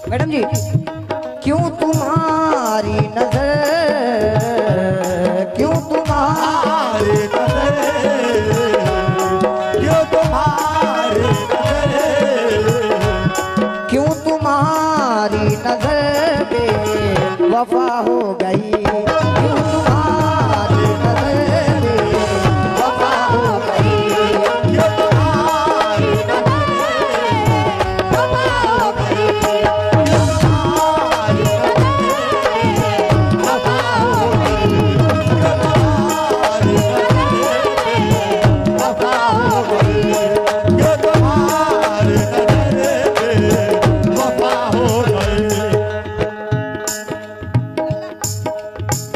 Madam जी, क्यों तुम्हारी नजर, क्यों तुम्हारी नजर, क्यों तुम्हारी नजर, क्यों तुम्हारी नजर पे वफा हो गई, क्यों तुम्हारी नजर पे वफा हो गई, क्यों तुम्हारी नजर वफा हो गई, क्यों तुम्हारी नजर वफा हो गई, क्यों तुम्हारी नजर वफा हो गई, क्यों तुम्हारी नजर वफा हो गई।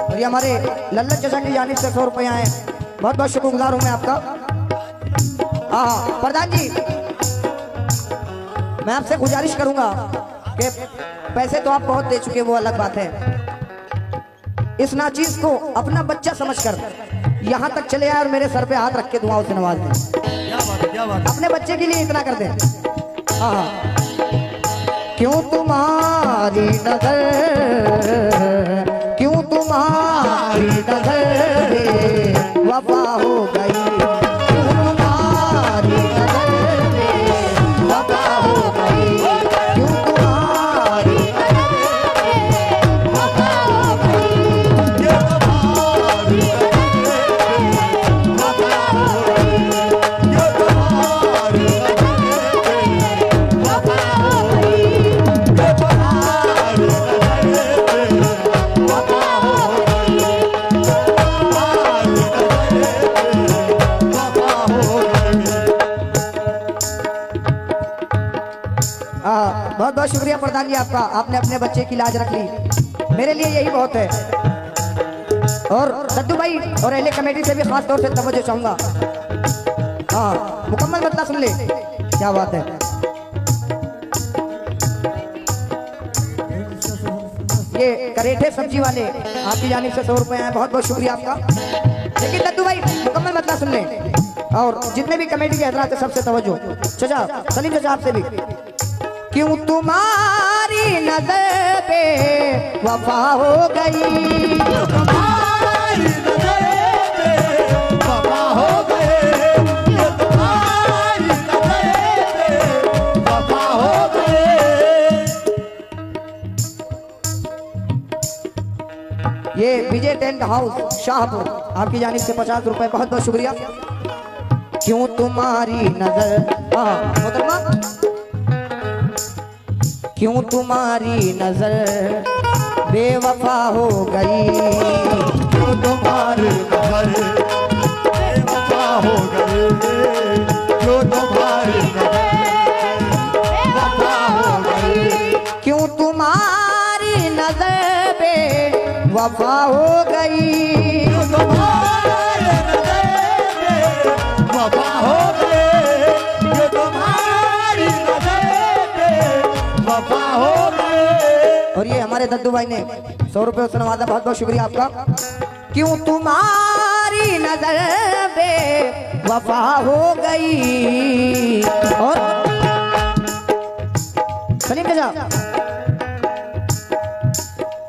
और ये हमारे लल्लन चचा की जानिब से 100 रुपये आए, बहुत बहुत शुक्रगुजार हूँ मैं आपका। हाँ प्रधान जी, मैं आपसे गुजारिश करूंगा कि पैसे तो आप बहुत दे चुके, वो अलग बात है, इस नाचीज को अपना बच्चा समझकर यहाँ तक चले आए और मेरे सर पे हाथ रख के दुआओं से नवाज दें। क्या बात है, क्या बात है। अपने बच्चे के लिए इतना कर दें। हाँ, क्यों तुम्हारी नजर, क्यों तुम्हारी नजर पे वफा हो गई, क्यों तुम्हारी नजर पे वफा हो गई, क्यों तुम्हारी नजर पे वफा हो गई, क्यों तुम्हारी नजर वफा हो गई, क्यों तुम्हारी नजर वफा हो गई, क्यों तुम्हारी नजर वफा हो गई, वफा हो गई। बहुत बहुत शुक्रिया प्रधान जी आपका, आपने अपने बच्चे की लाज रख ली, मेरे लिए यही बहुत है। और दद्दू भाई और एले कमेटी से भी खास तौर से तवज्जो चाहूंगा। हाँ मुकम्मल मतलब सुन ले, क्या बात है। ये करेठे सब्जी वाले आपकी जानिब से 100 रुपए आए, बहुत बहुत शुक्रिया आपका। लेकिन दद्दू भाई मुकम्मल मतलब सुन ले, और जितने भी कमेटी के हजरात है सबसे तवज्जो। चाचा सलीम चाचा आपसे भी, क्यों तुम्हारी नजर पे वफा हो गई, तुम्हारी नजर पे वफा हो गए, ये तुम्हारी नजर पे वफा हो गए। ये विजय टेंट हाउस शाहपुर आपकी जानिब से 50 रुपए, बहुत बहुत शुक्रिया। क्यों तुम्हारी नजर, हाँ मोहतरमा, क्यों तुम्हारी नजर बेवफा हो गई, क्यों तुम्हारी नजर बेवफा हो गए, क्यों तुम्हारी नजर वफा हो गई, क्यों तुम्हारी नजर बेवफा हो गई, क्यों तुम्हारी नजर वफा हो गए, क्यों तुम्हारी नजर वफा हो गए। और ये हमारे दद्दू भाई ने 100 रुपये से नवाजा, बहुत बहुत शुक्रिया आपका। क्यों तुम्हारी नजर बेवफा हो गई। और सलीम चाचा,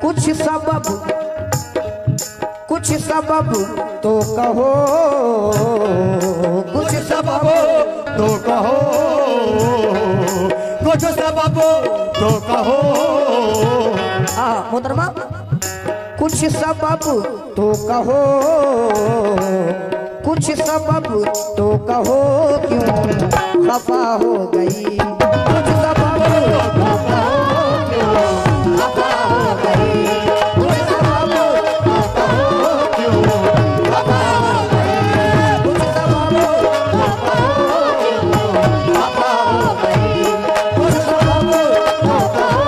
कुछ सबब तो कहो, कुछ सबब तो कहो, कुछ सबब तो कहो। मोहतरमा, कुछ सबब तो कहो, कुछ सबब तो कहो, क्यों खफा हो गई, कुछ सबब तो कहो, क्यों खफा हो गई, कुछ सबब तो कहो, क्यों खफा हो गई, कुछ सबब तो कहो, क्यों खफा हो गई, कुछ सबब तो कहो,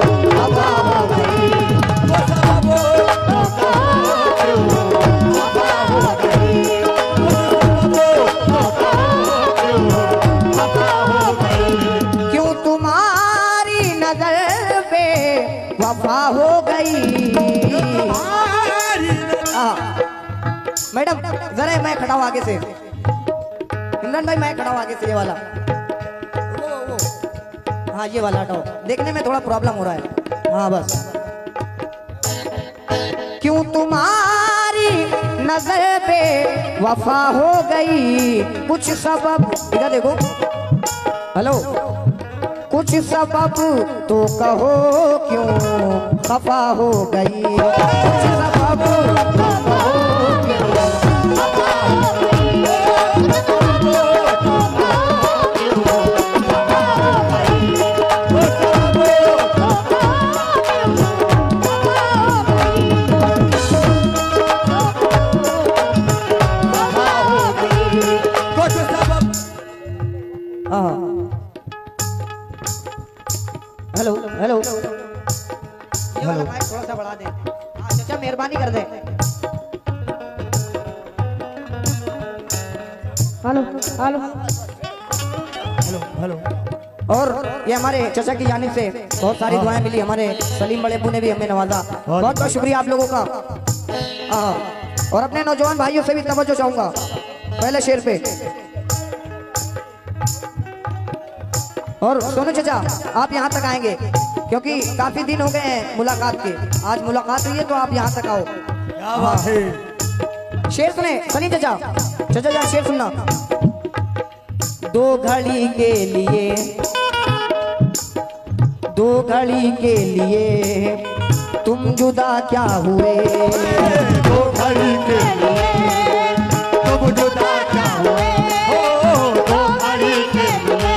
क्यों खफा हो गई, कुछ सबब तो कहो, क्यों खफा हो गई, कुछ सबब तो कहो, क्यों खफा हो गई। क्यों तुम्हारी नजर पे वफा हो गई। मैडम जरा मैं खड़ा हूँ आगे से, इमरान भाई मैं खड़ा हूँ आगे से, ये वाला वो हाँ ये वाला हटाओ, देखने में थोड़ा प्रॉब्लम हो रहा है। हाँ बस। क्यों तुम्हारी नजर पे वफा हो गई, कुछ सबब, इधर देखो, हेलो, कुछ सबब तो कहो क्यों खफा हो गई, कुछ सबब तो कहो क्यों खफा हो गई, हेलो हेलो, ये वाला माइक थोड़ा सा बढ़ा दे। हाँ चाचा मेहरबानी कर दे। Hello hello hello hello. और ये हमारे चाचा की जानिब से बहुत सारी दुआएं मिली, हमारे सलीम बड़े अब्बू ने भी हमें नवाजा, बहुत बहुत शुक्रिया आप लोगों का। और अपने नौजवान भाइयों से भी तवज्जो चाहूंगा पहले शेर पे। और सोनू चाचा आप यहाँ तक आएंगे क्योंकि काफी दिन हो गए हैं मुलाकात के, आज मुलाकात हुई है तो आप यहाँ तक आओ। क्या बात है। शेर सुने सलीम चाचा, चाचा जा शेर सुनना। दो घड़ी के लिए, दो घड़ी के लिए तुम जुदा क्या हुए, दो घड़ी के लिए तुम जुदा क्या हुए, दो घड़ी के लिए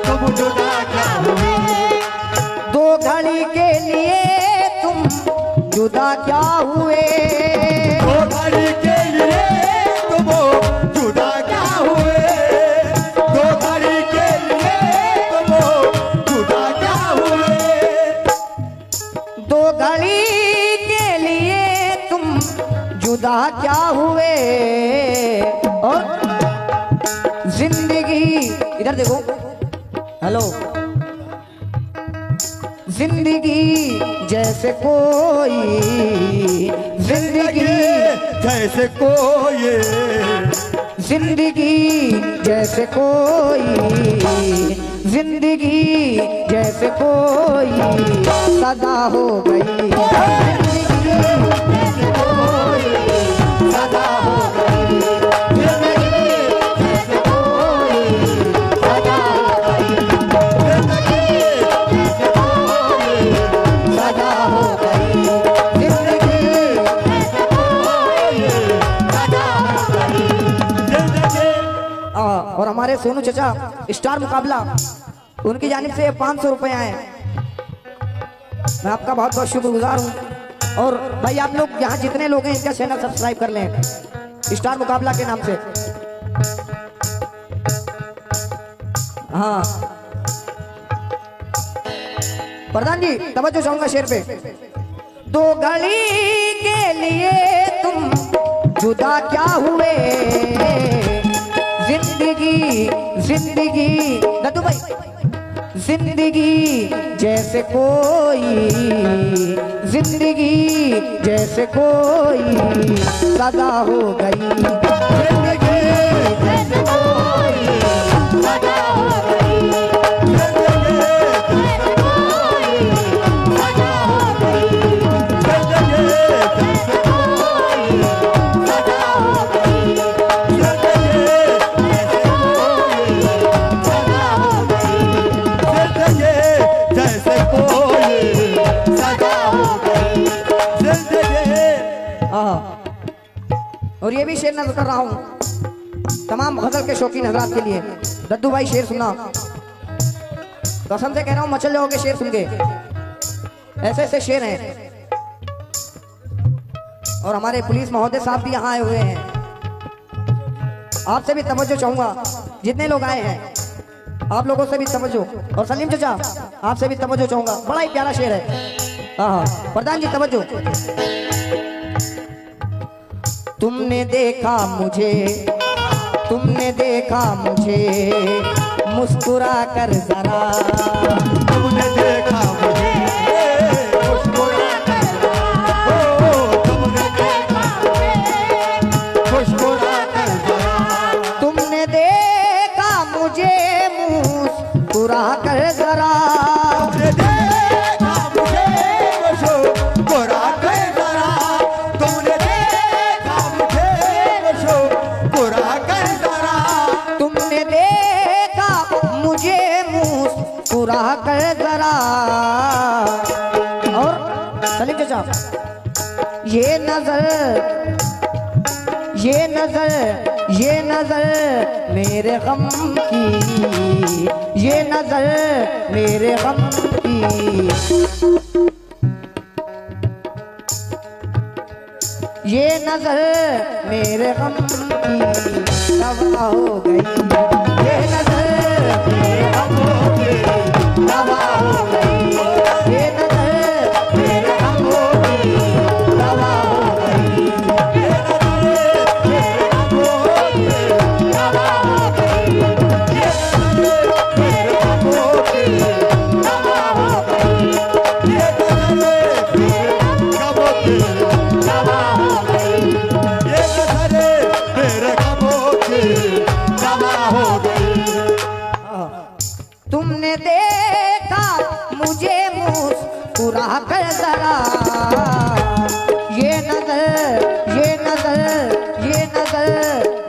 तुम जुदा क्या हुए, दो घड़ी के लिए तुम जुदा क्या हुए, दो घड़ी के लिए तुम जुदा क्या हुए, दो घड़ी के लिए तुम जुदा क्या हुए, दो घड़ी के लिए तुम जुदा क्या हुए। और जिंदगी, इधर देखो, हेलो, जिंदगी जैसे कोई, जिंदगी जैसे कोई, जिंदगी जैसे कोई, जिंदगी जैसे कोई सदा हो गई, जिंदगी जैसे कोई सदा हो गई, जिंदगी जैसे कोई सदा हो गई, जिंदगी जैसे कोई सदा हो गई, जिंदगी जैसे कोई सदा हो गई। और हमारे सोनू चाचा स्टार मुकाबला, उनकी जानिब से 500 रुपए आए, मैं आपका बहुत बहुत शुक्रगुजार हूँ। और भाई आप लोग यहाँ जितने लोग हैं इनका चैनल सब्सक्राइब कर लें स्टार मुकाबला के नाम से। हाँ प्रधान जी तवज्जो चाहूंगा शेर पे। दो घड़ी के लिए तुम जुदा क्या हुए, जिंदगी जिंदगी दद्दू भाई, जिंदगी जैसे कोई, जिंदगी जैसे कोई सदा हो गई, जिंदगी जैसे कोई सदा हो गई, जिंदगी जैसे कोई सदा हो गई, जिंदगी जैसे कोई सदा हो गई, जिंदगी जैसे कोई सदा हो गई, जिंदगी। और ये भी शेर नजर कर रहा हूँ तमाम गजल के शौकीन हजरात के लिए। दद्दू भाई शेर सुना, कसम से कह रहा हूँ मचल जाओगे शेर सुन के, ऐसे ऐसे शेर हैं। और हमारे पुलिस महोदय साहब भी यहाँ आए हुए हैं, आपसे भी तवज्जो चाहूंगा, जितने लोग आए हैं आप लोगों से भी तवज्जो। और सलीम चाचा आपसे भी तवज्जो चाहूंगा, बड़ा ही प्यारा शेर है। हाँ प्रधान जी तवज्जो। तुमने देखा मुझे, तुमने देखा मुझे मुस्कुरा कर जरा, तुमने देखा मुझे मुस्कुरा कर जरा, तुमने देखा मुझे मुस्कुरा कर जरा, तुमने देखा मुझे मुस्कुरा कर जरा, जरा तुमने देखा मुझे मुस्कुरा कर जरा, तुमने देखा मुझे मुस्कुरा कर जरा, तुमने देखा मुझे मुस्कुरा कर जरा। और सलीम चाचा, ये नजर मेरे गम की, ये नजर मेरे गम की, ये नजर मेरे गम की दवा हो गई, ये नजर मेरे गम की दवा हो गई, ये नजर मेरे गम की दवा हो गई, ये नजर मेरे गम की दवा हो गई, ये नजर मेरे गम की दवा हो गई, ये नजर मेरे गमों की दवा हो गई। ये नजर मेरे गमों की दवा हो गई। तुमने देखा मुझे मुस्कुरा कर जरा, ये नजर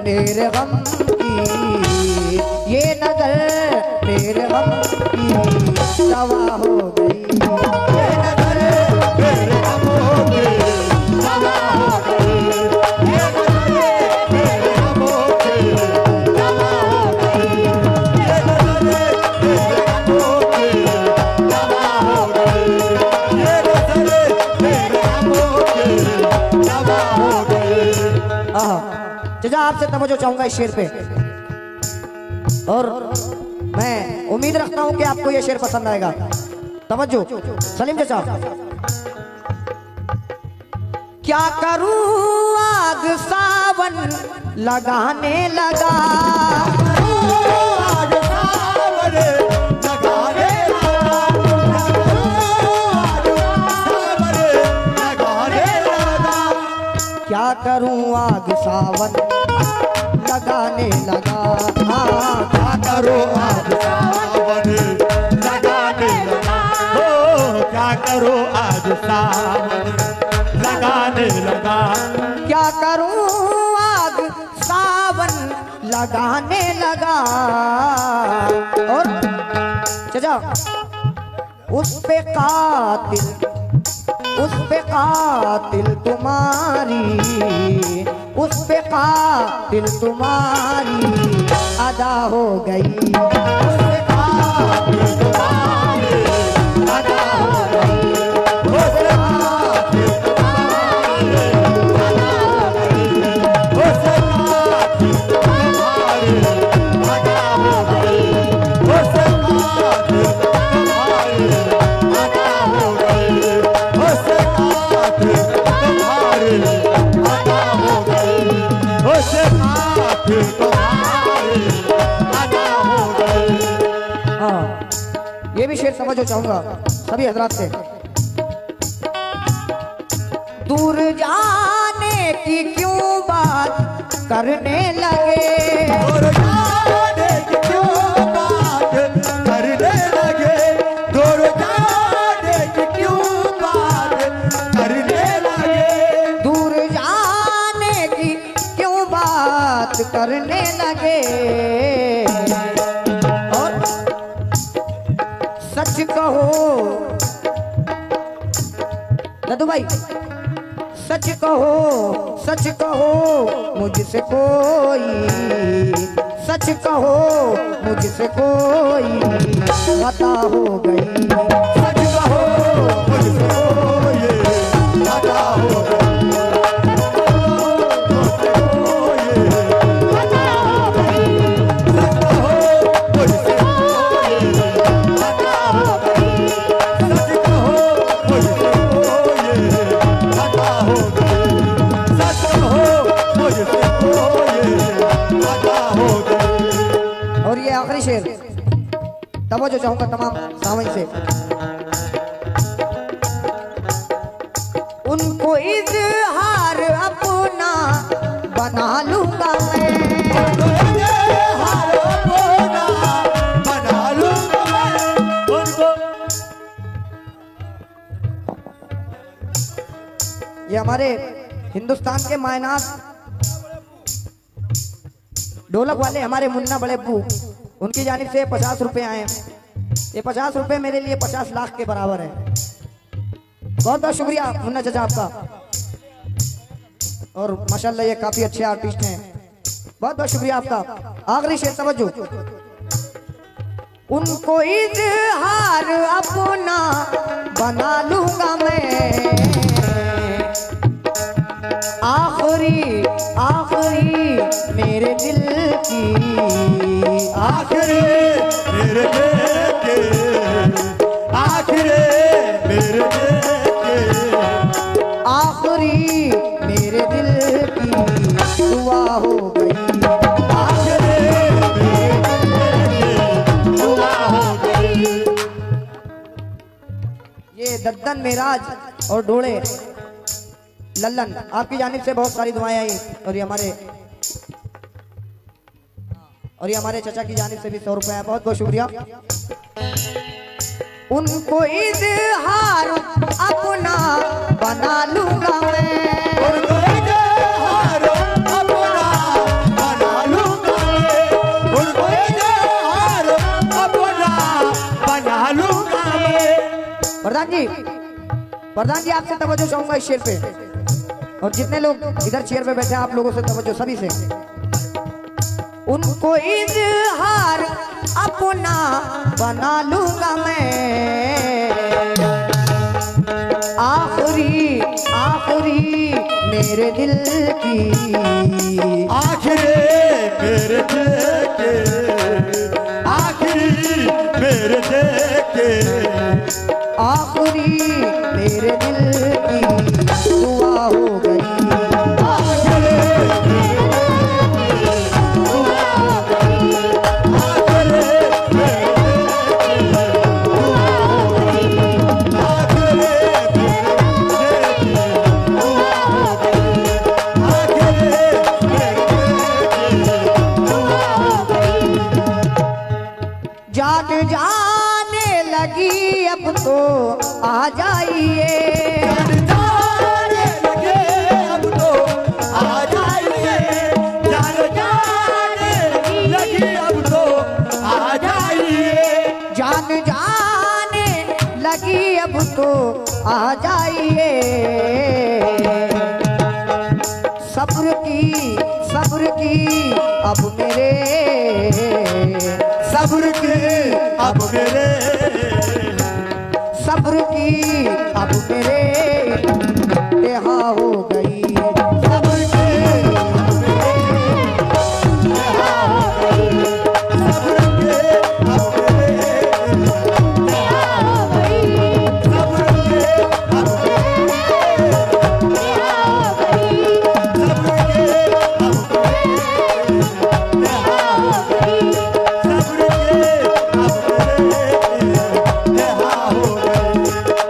मेरे गम की, ये नजर मेरे गम की दवा हो गई, ये नजर मेरे गमों की दवा हो गई, ये नजर मेरे गमों की दवा हो गई, ये नजर मेरे गमों की दवा हो गई। ये नजर मेरे गमों की दवा हो गई। चाचा आपसे तवज्जो चाहूंगा इस शेर पे, और मैं उम्मीद रखता हूं कि आपको ये शेर पसंद आएगा। तवज्जो सलीम चाचा। क्या करूं आग सावन लगाने लगा, आज सावरे लगाने लगा, आज सावरे लगाने लगा, क्या करूं आग सावन लगाने लगा, हाँ क्या करो आज सावन लगाने लगा, हो क्या करो आज सावन लगाने लगा, क्या करूं आग सावन लगाने लगा। और चाचा उस पे कातिल तुम्हारी, उस पे कातिल तुम्हारी अदा हो गई, उस पे कातिल तुम्हारी अदा हो गई, उस पे कातिल तुम्हारी अदा हो गई, उस कातिल तुम्हारी अदा हो गई, उस कातिल तुम्हारी अदा हो गई, उस कातिल तुम्हारी अदा हो गई, उस कातिल तुम्हारी अदा हो गई। हाँ ये भी शेर समझो चाहूंगा सभी हजरात से। दूर जाने की क्यों बात करने लगे, दूर जाने की क्यों बात करने लगे, दूर जाने की क्यों बात करने लगे, दूर जाने की क्यों बात करने लगे। और सच कहो लड्डू भाई, सच कहो मुझसे कोई, सच कहो मुझसे कोई खता हो गई, सच कहो मुझसे कोई खता हो गई, मुझसे कोई खता हो गई, सच कहो मुझसे कोई खता हो गई, सच कहो मुझसे कोई खता हो गई, सच कहो मुझसे कोई खता हो गई। और ये आखिरी शेर तवज्जो चाहूंगा तमाम सामईन से। उनको इजहार अपना बना लूंगा मैं, हार अपना बना लूंगा मैं, ये हमारे हिंदुस्तान के मायनात ढोलक वाले हमारे मुन्ना बड़े अब्बू, उनकी जानिब से 50 रुपए आए। ये 50 रुपए मेरे लिए 50 लाख के बराबर है। बहुत बहुत शुक्रिया मुन्ना चाचा आपका। और माशाल्लाह ये काफी अच्छे आर्टिस्ट हैं, बहुत बहुत शुक्रिया आपका। आखिरी शेर समझो। उनको इजहार अपना बना लूंगा मैं, आखिरी आखिरी मेरे दिल की, आखिरी मेरे दिल के, आखिरी मेरे दिल के, आखिरी मेरे दिल की दुआ हो गई, आखिरी मेरे दिल की दुआ हो गई। ये दद्दन मेराज और डोले लल्लन आपकी जानिब से बहुत सारी दुआएं आई। और ये हमारे चचा की जानिब से भी 100 रुपए है, बहुत बहुत शुक्रिया। उनको इजहार अपना बना लूंगा मैं, उनको इजहार अपना बना लूंगा मैं, उनको इजहार अपना बना लूंगा मैं। प्रधान जी आपसे तवज्जो चाहूंगा इस शेर पे, और जितने लोग इधर चेयर पे बैठे हैं आप लोगों से तवज्जो, सभी से। उनको इजहार अपना बना लूंगा मैं, आखिरी आखिरी मेरे दिल की, आखिरी मेरे दिल के, आखिरी मेरे दिल के, आखिरी मेरे दिल की दुआ हो गई, आखिरी जान जाने लगी अब तो आ जाइए, जाने लगे अब तो आ जाइए, जाने लगी अब तो आ जाइए, जान जाने लगी अब तो आ जाइए, सब्र की अब मेरे, सब्र की अब मेरे, सब्र की अब मेरे देहा हो गई, सब्र की अब मेरे देहा हो गई, सब्र की अब मेरे देहा हो गई, सब्र की अब मेरे देहा हो गई, सब्र की अब मेरे देहा हो गई, सब्र की अब मेरे देहा हो गई।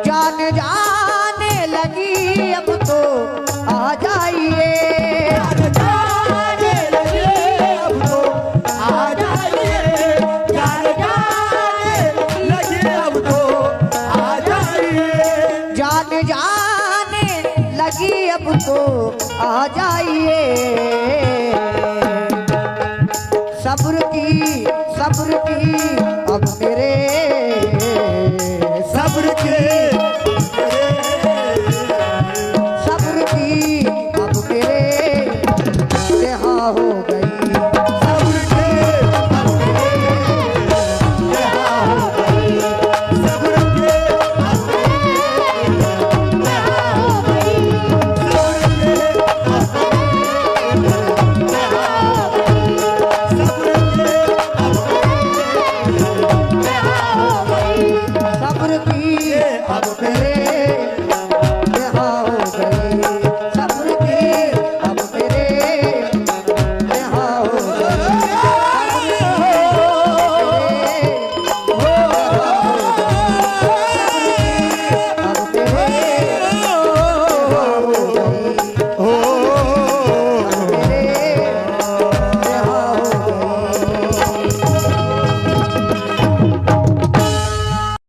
जान जाने लगी अब तो आ जाइए, जाने लगे अब तो आ जाइए, जाने लगे अब तो आ जाइए, जान जाने लगी अब तो आ जाइए, सब्र की अब मेरे, सब्र के सब्र की अब मेरे देहा हो गई, सब्र के अब मेरे देहा हो गई, सब्र के अब मेरे देहा हो गई, सब्र के अब मेरे देहा हो गई, सब्र के अब मेरे देहा हो गई, सब्र की अब मेरे